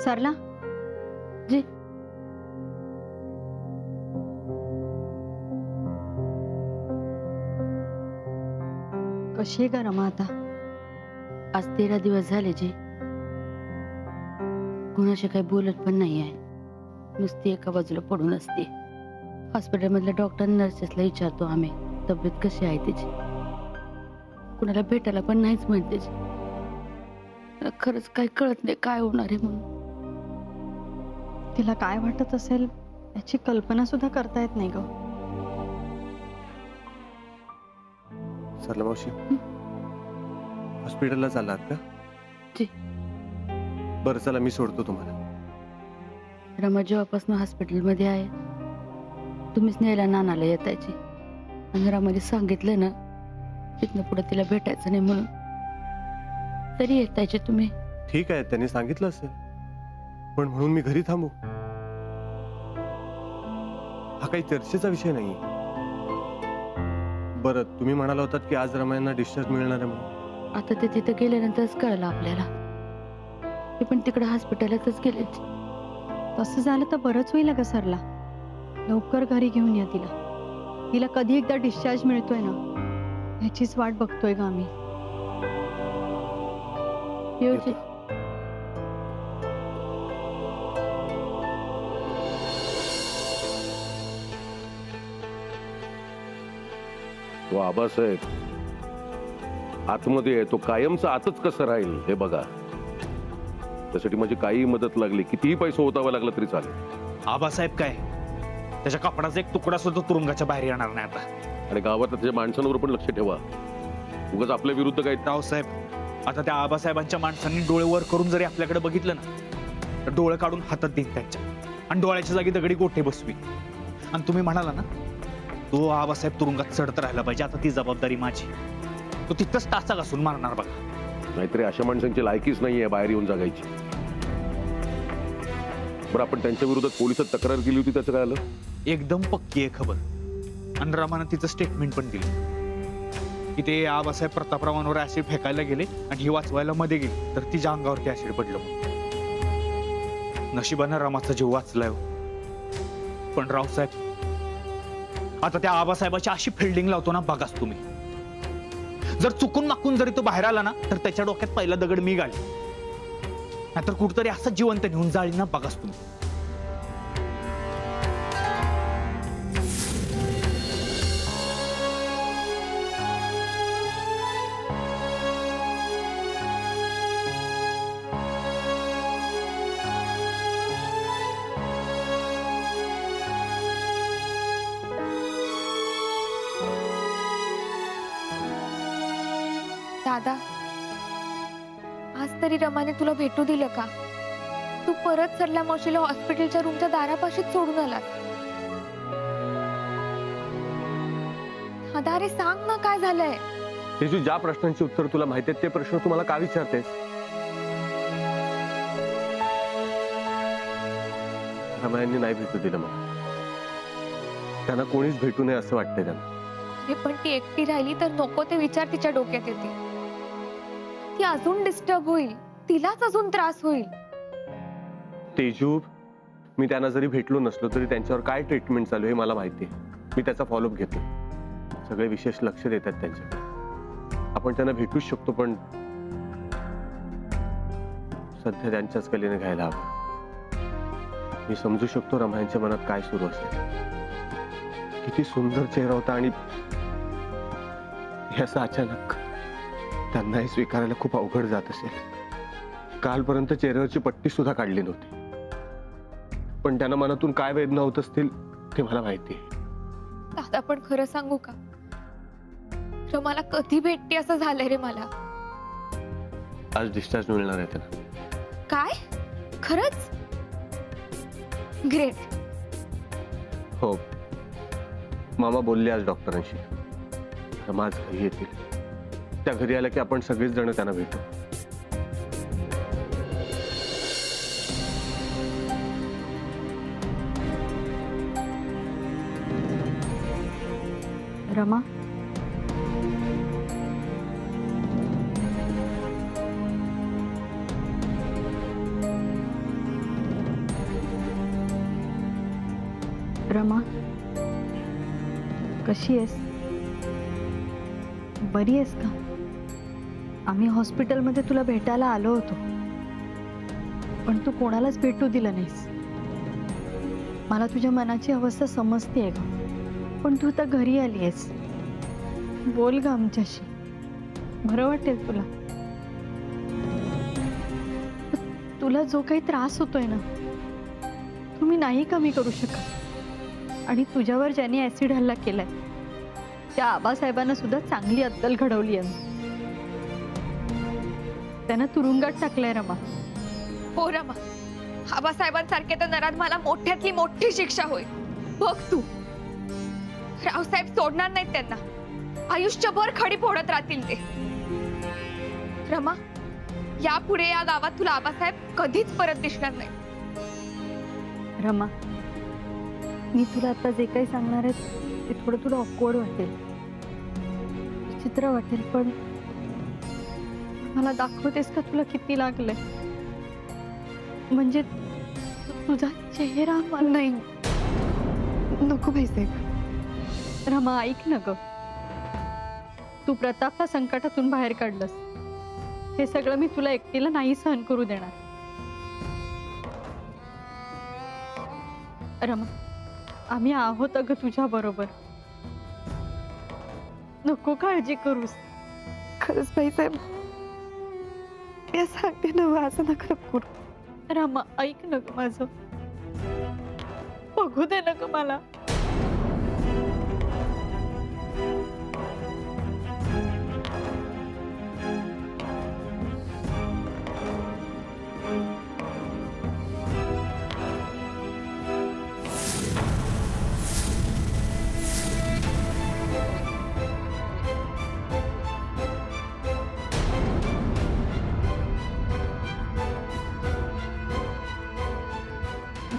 सरला जी कशी आहे का रमा आता? आज 13 दिवस झाले जी. कुणाशी काही बोलत पण नाही आहे. नुसती एका बाजूला पडून असते. हॉस्पिटलमधल्या डॉक्टर नर्सेसला विचारतो आम्ही तब्येत कशी आहे तिची. कुणाला भेटायला पण नाहीच म्हणते. खरंच काही कळत नाही काय होणार आहे म्हणून. तिला काय वाटत असेल याची कल्पना सुद्धा करता येत नाही ग. सरला मावशी, हॉस्पिटलला चाललात का? जी. बरं चला, मी सोडतो तुम्हाला. रमा जेव्हापासून हॉस्पिटलमध्ये आहे तुम्हीच न्यायला नानाला येतायची. आणि रमाने सांगितलं ना तिथनं पुढे तिला भेटायचं नाही म्हणून, तरी येतायचे तुम्ही. ठीक आहे, त्यांनी सांगितलं असेल, पण म्हणून मी घरी थांबू? हा काही चर्चेचा विषय नाही. बरं, तुम्ही म्हणाला होतात की आज रमायांना डिस्चार्ज मिळणार आहे म्हणून. आता ते तिथं गेल्यानंतरच कळलं आपल्याला. ते पण तिकडे हॉस्पिटलातच गेले. तसं झालं तर बरंच होईल का सरला. लवकर घरी घेऊन या तिला. तिला कधी एकदा डिस्चार्ज मिळतोय ना ह्याचीच वाट बघतोय का आम्ही. येऊ जी. तो आबासाहेब आतमध्ये आहे, तो कायमचा आतच कसं राहील हे बघा. त्यासाठी माझी काही मदत लागली, कितीही पैसा होतावा लागला तरी चालेल. आबासाहेब काय, त्याच्या कपडाचा एक तुकडा सुद्धा तुरुंगाच्या बाहेर येणार नाही आता. आणि गावात त्याच्या माणसांवर पण लक्ष ठेवा. उगाच आपल्या विरुद्ध काही. रावसाहेब, आता त्या आबासाहेबांच्या माणसांनी डोळे वर करून जरी आपल्याकडे बघितलं ना तर डोळे काढून हातात देईन त्यांच्या, आणि डोळ्याच्या जागी दगडी गोठे बसवी. आणि तुम्ही म्हणाला ना तो आबासाहेब तुरुंगात चढत राहिला पाहिजे, आता ती जबाबदारी माझी. तो तिथंच टाचा घासून मारणार बघा. नाहीतरी अशा माणसांची लायकीच नाहीये बाहेर येऊन जगायची. बरं, आपण त्यांच्या विरोधात पोलिसात तक्रार केली होती, त्याचं काय आलं? एकदम पक्की आहे खबर. आणि रामानं तिचं स्टेटमेंट पण दिलं की ते आबासाहेब प्रतापरावांवर ऍसिड फेकायला गेले आणि ही वाचवायला मध्ये गेली तर तिच्या अंगावरती ऍसिड पडलं. नशिबानं रामाचा जीव वाचलाय. पण रावसाहेब, आता त्या आबासाहेबाची अशी फिल्डिंग लावतो ना बघाच तुम्ही. जर चुकून माकून जरी तो बाहेर आला ना तर त्याच्या डोक्यात पहिला दगड मी घाली, नाहीतर कुठतरी असं जिवंत नेऊन जाळी ना बघाच तुम्ही. दादा, आज तरी रमाने तुला भेटू दिलं का? तू परत सरला मावशीला हॉस्पिटलच्या रूमच्या दारापाशीच सोडून आलास. दादा, अरे सांग ना काय झालंय. तेजू, ज्या प्रश्नांची उत्तर तुला माहिती आहेत ते प्रश्न तुम्हाला का विचारतेस? रमायांनी नाही भेटू दिलं मला. त्यांना कोणीच भेटू नये असं वाटतंय त्यांना. अरे पण ती एकटी राहिली तर नको ते विचार तिच्या डोक्यात येते. ती अजून डिस्टर्ब होईल, तिलाच अजून त्रास होईल. तेजू, मी त्यांना जरी भेटलो नसलो तरी त्यांच्यावर काय ट्रीटमेंट चालू आहे मला माहिती आहे. मी त्याचा फॉलोअप घेतो. सगळे विशेष लक्ष देतात त्यांच्याकडे. आपण त्यांना भेटूच शकतो, पण सध्या त्यांच्याच कलेने घ्यायला हवं. मी समजू शकतो रमायांच्या मनात काय सुरू असेल. किती सुंदर चेहरा होता आणि हे असं अचानक त्यांनाही स्वीकारायला खूप अवघड जात असेल. कालपर्यंत चेहऱ्यावरची पट्टी सुद्धा काढली नव्हती, पण त्यांना मनातून काय वेदना होत असतील ते मला माहिती आहे. दादा, पण खरं सांगू का, रमाला कधी भेटते असं झालंय रे मला. आज डिस्चार्ज मिळणार आहे त्यांना. काय? खरंच? ग्रेट. हो, मामा बोलले आज डॉक्टरांशी. रमा आज घरी येतील. त्या घरी आल्या की आपण सगळेच जण त्यांना भेटू. रमा, कशी आहेस? बरी आहेस का? आम्ही हॉस्पिटलमध्ये तुला भेटायला आलो होतो, पण तू कोणालाच भेटू दिलं नाहीस. मला तुझ्या मनाची अवस्था समजतेय ग, पण तू आता घरी आली आहेस. बोल ग आमच्याशी, बरं वाटेल तुला. तुला जो काही त्रास होतोय ना, तुम्ही नाही कमी करू शकत. आणि तुझ्यावर ज्यांनी ऍसिड हल्ला केलाय त्या आबासाहेबांना सुद्धा चांगली अद्दल घडवली आहे. त्यांना तुरुंगात टाकलंय रमा. हो रमा, आबासाहेबांसारखे तर नरात मला मोठ्यातली मोठी शिक्षा होईल. बघ तू, रावसाहेब सोडणार नाहीत त्यांना. आयुष्यभर खडी फोडत राहतील ते. रमा, यापुढे या गावात तुला आबासाहेब कधीच परत दिसणार नाही. रमा, मी तुला आता जे काही सांगणार आहे ते थोडं तुला ऑकवर्ड वाटेल, विचित्र वाटेल, पण मला दाखवतेस का तुला किती लागलंय? म्हणजे तुझा चेहरा मला नाही. नको भाईसाहेब. रमा ऐक ना ग, तू प्रतापला संकटातून बाहेर काढलंस, हे सगळं मी तुला एकटीला नाही सहन करू देणार. रमा, आम्ही आहोत अगं तुझ्या बरोबर. नको काळजी करूस. खरंच भाईसाहेब, या सांगते ना, असं नका करू. रमा ऐक ना ग माझं, बघू दे ना ग मला.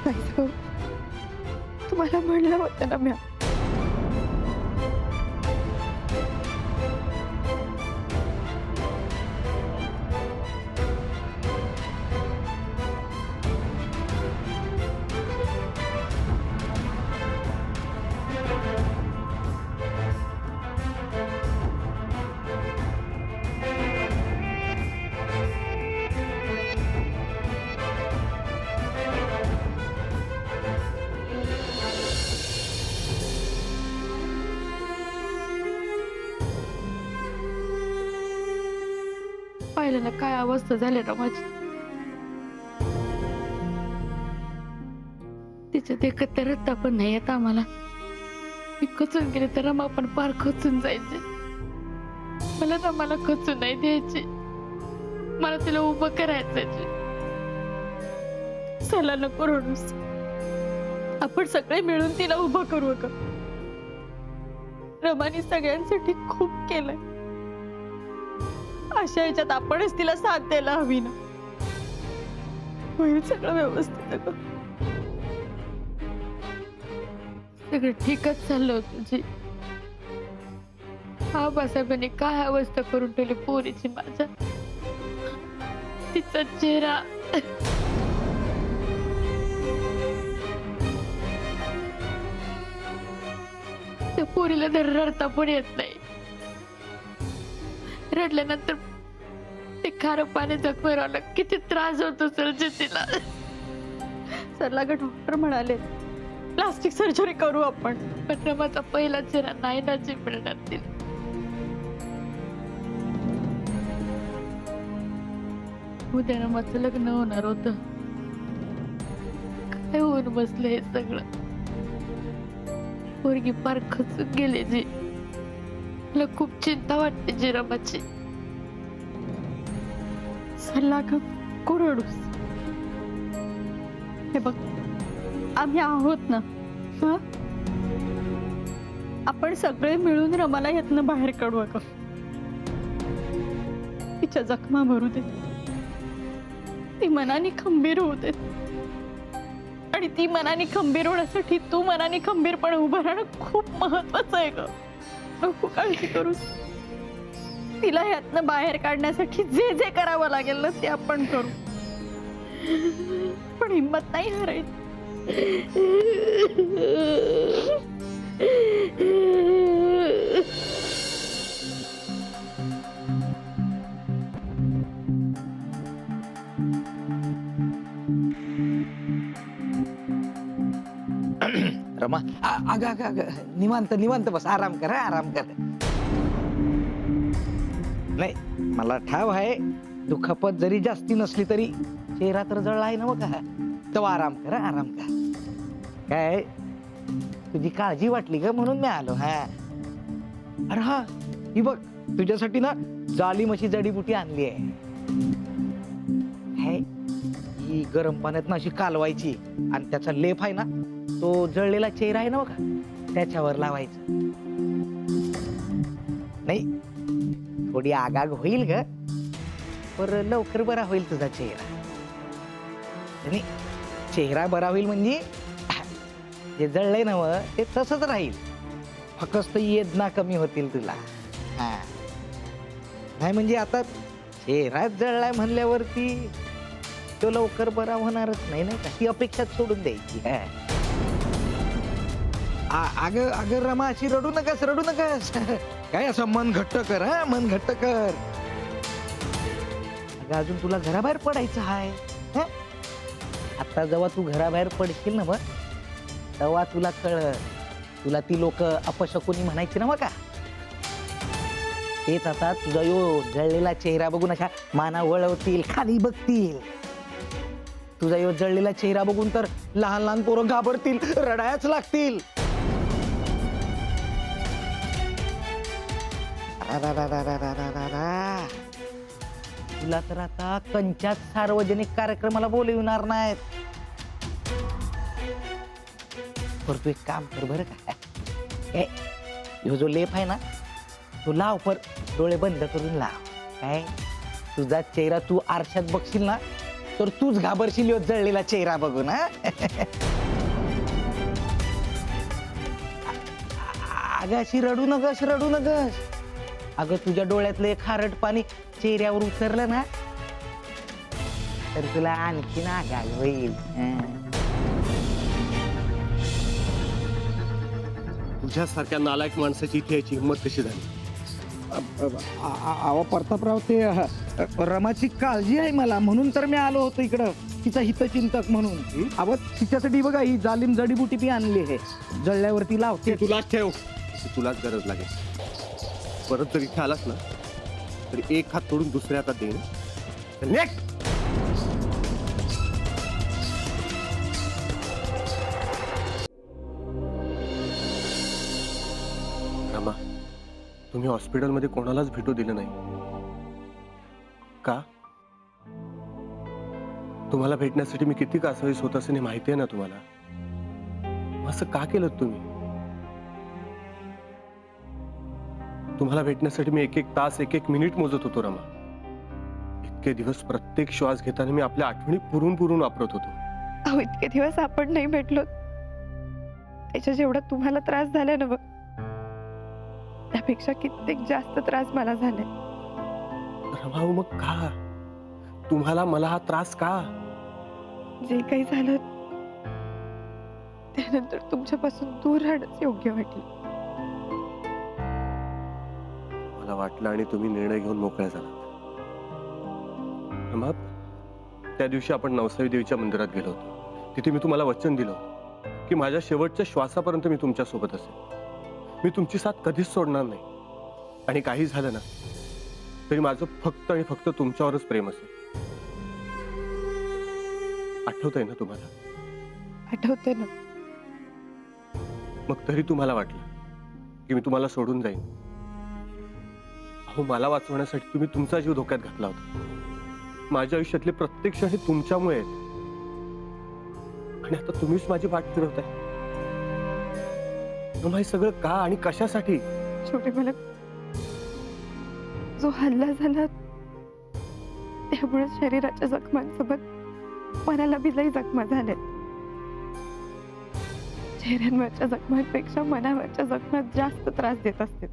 भाईसाहेब, तुम्हाला म्हणलं होतं ना मी, पाहिलं ना काय अवस्था झाली ना माझी. तिचं देखत तर रत्ता पण नाही येत आम्हाला. मी खचून गेले तर रमा पण पार खचून जायचे. मला ना मला खचून नाही द्यायची, मला तिला उभं करायचं. चला नको रडूस, आपण सगळे मिळून तिला उभं करू ग. रमाने सगळ्यांसाठी खूप केलंय, अशा ह्याच्यात आपणच तिला साथ द्यायला हवी ना. होईल सगळं व्यवस्थित ग. सगळं ठीकच चाललं होतं तुझी. आबासाहेबांनी काय अवस्था करून ठेवली पोरीची माझ्या. तिचा चेहरा त्या पोरीला तर रडता पण येत नाही. रडल्यानंतर ते खारं पाणी जखमेवर किती त्रास होतो सरजी तिला. सरला ग डॉक्टर म्हणाले प्लास्टिक सर्जरी करू आपण, पण रमाचा पहिला चेहरा नाही ना चिपळणार तिला. उद्या रमाचं लग्न होणार होत, काय होऊन बसलं हे सगळं. पोरगी पार खचून गेली जी. मला खूप चिंता वाटते जी रमाची. सरला ग कोरडूस. हे बघ, आम्ही आहोत ना. हं? आपण सगळे मिळून रमाला यातनं बाहेर काढू अगं. तिच्या जखमा भरू दे, ती मनाने खंबीर होऊ दे. आणि ती मनाने खंबीर होण्यासाठी तू मनाने खंबीरपणे उभं राहणं खूप महत्वाचं आहे ग. नको काळजी करूस. तिला यातनं बाहेर काढण्यासाठी जे जे करावं लागेल ना ते आपण करू, पण हिंमत नाही हरायची. रमा अग अग अग निवांत निवांत बस, आराम कर आराम कर. नाही मला ठाव आहे, दुखापत जरी जास्ती नसली तरी चेहरा तर जळला आहे ना बघा. तो आराम कर आराम कर. काय तुझी काळजी वाटली ग म्हणून मी आलो. हा अरे हा ही बघ तुझ्यासाठी ना जालिम अशी जडीबुटी आणली आहे. ही गरम पाण्यात ना अशी कालवायची आणि त्याचा लेप आहे ना तो जळलेला चेहरा आहे ना बघा त्याच्यावर लावायचा. नाही थोडी आगाग होईल ग, पर लवकर बरा होईल तुझा चेहरा. आणि चेहरा बरा होईल म्हणजे जे जळलंय ना ते तसंच राहील, फक्त वेदना कमी होतील तुला. हा नाही म्हणजे आता चेहरा जळलाय म्हणल्यावरती तो लवकर बरा होणारच नाही ना, ती अपेक्षा सोडून द्यायची. अग अग रमा अशी रडू नकस रडू नकस. काय असं मन घट्ट कर, हा मन घट्ट कर. अगं अजून तुला घराबाहेर पडायचं आहे. आता जेव्हा तू घराबाहेर पडशील ना मग तेव्हा तुला कळत, तुला ती लोक अपशकुनी म्हणायची ना बघा, तेच आता तुझा यो जळलेला चेहरा बघून अशा माना वळवतील, खाली बघतील. तुझा यो जळलेला चेहरा बघून तर लहान लहान पोरं घाबरतील, रडायच लागतील. तुला तर आता कंच्यात सार्वजनिक कार्यक्रमाला बोलविणार नाहीत. पर तू एक काम कर बरं का, ह्यो जो लेप आहे ना तो लाव, पर डोळे बंद करून लाव. काय तुझा चेहरा तू आरशात बघशील ना तर तूच घाबरशील ह्यो जळलेला चेहरा बघून. अगं अशी रडू नकस रडू नकस. अगं तुझ्या डोळ्यातलं एक खारट पाणी चेहऱ्यावर उतरलं ना तर तुला आणखीन आगाग होईल. तुझ्यासारख्या नालायक माणसाची इथे यायची हिंमत कशी झाली? अहो प्रतापराव ते रमाची काळजी आहे मला म्हणून तर मी आलो होतो इकडं, तिचा हितचिंतक म्हणून. अहो तिच्यासाठी बघा ही जालिम जडीबुटी ती आणली आहे, जळल्यावरती लावते. तुलाच ठेव, तुलाच गरज लागेल. परत जर इथे आलास ना तर एक हात तोडून दुसऱ्या हातात देईन. रमा, तुम्ही हॉस्पिटलमध्ये कोणालाच भेटू दिलं नाही का? तुम्हाला भेटण्यासाठी मी किती कासावीस होत असेल हे माहिती आहे ना तुम्हाला. असं का केलं तुम्ही? तुम्हाला भेटण्यासाठी मी एक एक तास एक एक मिनिट मोजत होतो रमा. इतके दिवस प्रत्येक श्वास घेताना मी आपल्या आठवणी पुरून पुरून वापरत होतो. अहो इतके दिवस आपण नाही भेटलो, त्याच्या जेवढा तुम्हाला त्रास झाला ना बघ त्यापेक्षा कित्येक जास्त त्रास मला झालाय. रमा मग का तुम्हाला मला हा त्रास का? जे काही झालं त्यानंतर तुमच्यापासून दूर राहणंच योग्य वाटलं. मला वाटलं आणि तुम्ही निर्णय घेऊन मोकळ्या झालात. रमा, त्या दिवशी आपण नवसावी देवीच्या मंदिरात गेलो होतो. तिथे मी तुम्हाला वचन दिलं होतं की माझ्या शेवटच्या श्वासापर्यंत मी तुमच्या सोबत असेल. मी तुमची साथ कधीच सोडणार नाही. आणि काही झालं ना तरी माझं फक्त आणि फक्त तुमच्यावरच प्रेम असेल. आठवतंय ना तुम्हाला? आठवते ना. मग तरी तुम्हाला वाटलं की मी तुम्हाला सोडून जाईन. अहो मला वाचवण्यासाठी तुम्ही तुमचा जीव धोक्यात घातला होता. माझ्या आयुष्यातले प्रत्येक क्षण हे तुमच्यामुळे आहेत. आणि आता तुम्हीच माझी वाट फिरवताय. मग हे सगळं का आणि कशासाठी? छोटे मला जो हल्ला झाला त्यामुळे शरीराच्या जखमांसोबत मनाला बिलही जखमा झाल्या. चेहऱ्यांवरच्या जखमांपेक्षा मनावरच्या जखमा जास्त त्रास देत असते.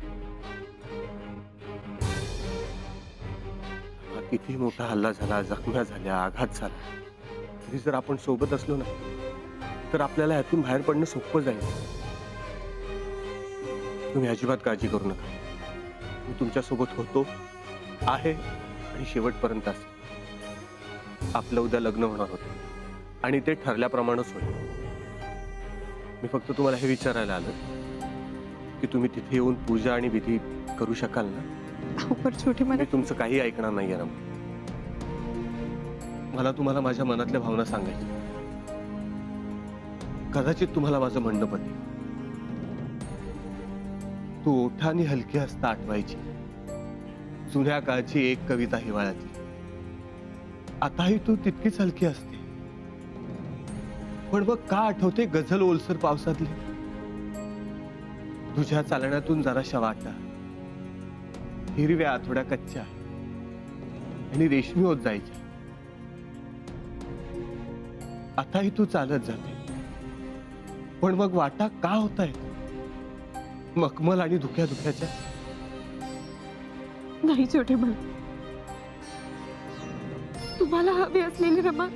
किती मोठा हल्ला झाला, जखम्या झाल्या, आघात झाला, तरी जर आपण सोबत असलो ना तर आपल्याला यातून बाहेर पडणं सोपं जाईल. तुम्ही अजिबात काळजी करू नका. मी तुमच्यासोबत होतो, आहे आणि शेवटपर्यंत असेल. आपलं उद्या लग्न होणार होतं आणि ते ठरल्याप्रमाणेच होईल. मी फक्त तुम्हाला हे विचारायला आलं की तुम्ही तिथे येऊन पूजा आणि विधी करू शकाल ना? अहो, पण छोटे मला मी तुमचं काही ऐकणार नाहीये ना. मला तुम्हाला माझ्या मनातल्या भावना सांगायच्या. कदाचित तुम्हाला माझं म्हणणं पटेल. तू ओठानी हलकी असता आठवायची जुन्या काळची एक कविता हिवाळ्यातली. आताही तू तितकीच हलकी असते. पण मग का आठवते गझल ओलसर पावसातली? तुझ्या चालण्यातून जराशा वाटा, हिरव्या थोड्या कच्च्या आणि रेशमी होत जायच्या. आताही तू चालत जाते, पण मग वाटा का होत आहेत मखमल आणि धुक्या धुक्याच्या? नाही छोटे मला, तुम्हाला हवी असलेली रमा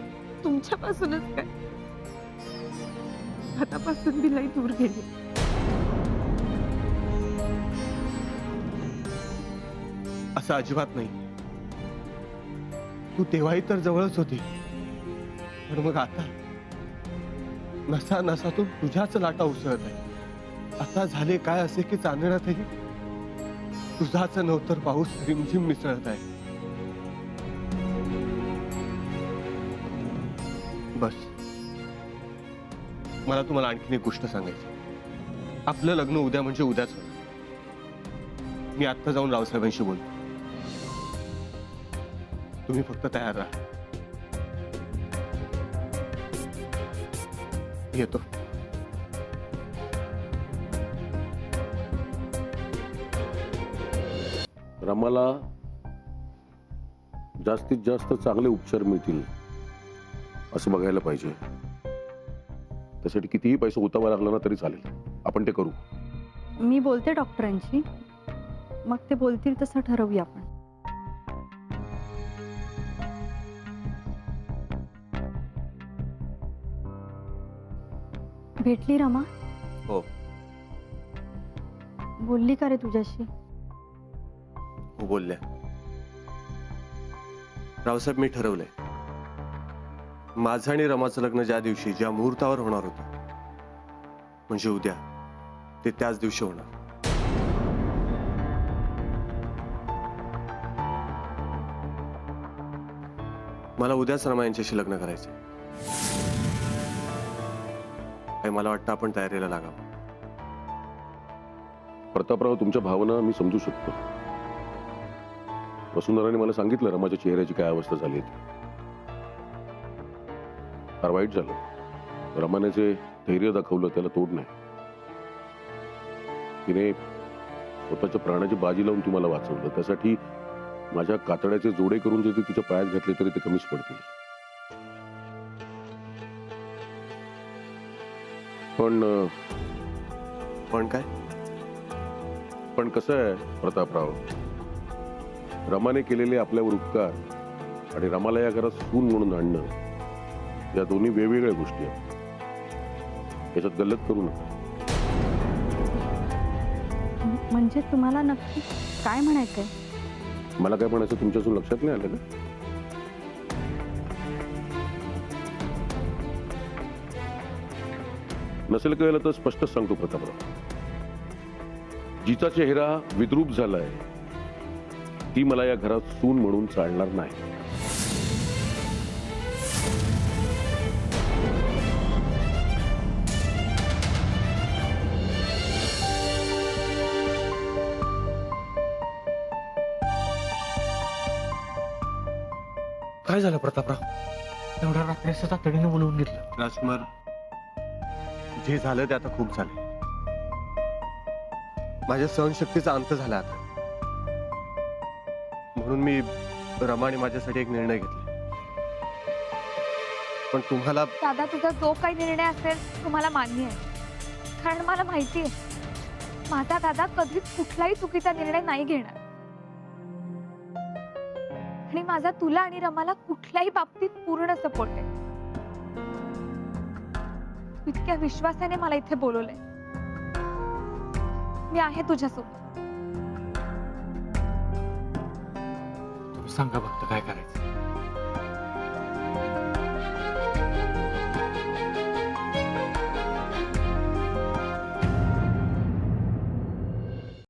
तुमच्यापासूनच काय आतापासून मी लई दूर गेली. असं अजिबात नाही. तू तेव्हाही तर जवळच होती, पण मग आता नसा नसातून तुझ्याच लाटा उसळत आहे. आता झाले काय असे की चांदण्यातही तुझाच नवतर पाऊस रिमझिम मिसळत आहे. बस, मला तुम्हाला आणखीन एक गोष्ट सांगायची. आपलं लग्न उद्या म्हणजे उद्याच होणार. मी आत्ता जाऊन रावसाहेबांशी बोलतो. तुम्ही फक्त तयार राहा. येतो. रमाला जास्तीत जास्त चांगले उपचार मिळतील असं बघायला पाहिजे. त्यासाठी कितीही पैसा उतावा लागला ना तरी चालेल, आपण ते करू. मी बोलते डॉक्टरांशी, मग ते बोलतील तसं ठरवूया आपण. भेटली रमा? हो. बोलली का रे तुझ्याशी? हो, बोलल्या. रावसाहेब, मी ठरवलंय, माझं आणि रमाचं लग्न ज्या दिवशी ज्या मुहूर्तावर होणार होतं, म्हणजे उद्या, ते त्याच दिवशी होणार. मला उद्याच रमा यांच्याशी लग्न करायचं. मला वाटतं आपण तयारीला लागावं. प्रतापराव, तुमच्या भावना मी समजू शकतो. वसुंधराने मला सांगितलं रमाच्या चेहऱ्याची काय अवस्था झाली ती. फार वाईट झालं. रमाने जे धैर्य दाखवलं त्याला तोड नाही. तिने स्वतःच्या प्राणाची बाजी लावून तुम्हाला वाचवलं. त्यासाठी माझ्या कातड्याचे जोडे करून जर तिच्या पायात घातले तरी ते कमीच पडतील. पण काय? पण कसं आहे प्रतापराव, रमाने केलेले आपल्यावर उपकार आणि रमाला या घरात सून म्हणून आणणं, या दोन्ही वेगवेगळ्या गोष्टी आहेत. याच्यात गल्लत करू नका. म्हणजे तुम्हाला नक्की काय म्हणायचंय? मला काय म्हणायचं तुमच्यासून लक्षात नाही आलं का? नसेल कळलं तर स्पष्टच सांगतो प्रतापराव. जिचा चेहरा विद्रूप झालाय ती मला या घरात सून म्हणून चालणार नाही. काय झालं प्रतापराव? एवढ्या रात्री असं तातडीने बोलवून घेतलं? राजकुमार, जे झालं ते आता खूप झालं. माझ्या सहनशक्तीचा अंत झाला आता. म्हणून मी रमाने माझ्यासाठी एक निर्णय घेतला. पण तुम्हाला दादा, तुझा जो काही निर्णय असेल तुम्हाला मान्य आहे. कारण मला माहिती आहे माझा दादा कधीच कुठलाही चुकीचा निर्णय नाही घेणार. आणि माझा तुला आणि रमाला कुठल्याही बाबतीत पूर्ण सपोर्ट आहे. इतक्या विश्वासाने मला इथे बोलवलंय. मी आहे तुझ्यासोबत. तुम्ही सांगा फक्त काय करायचं.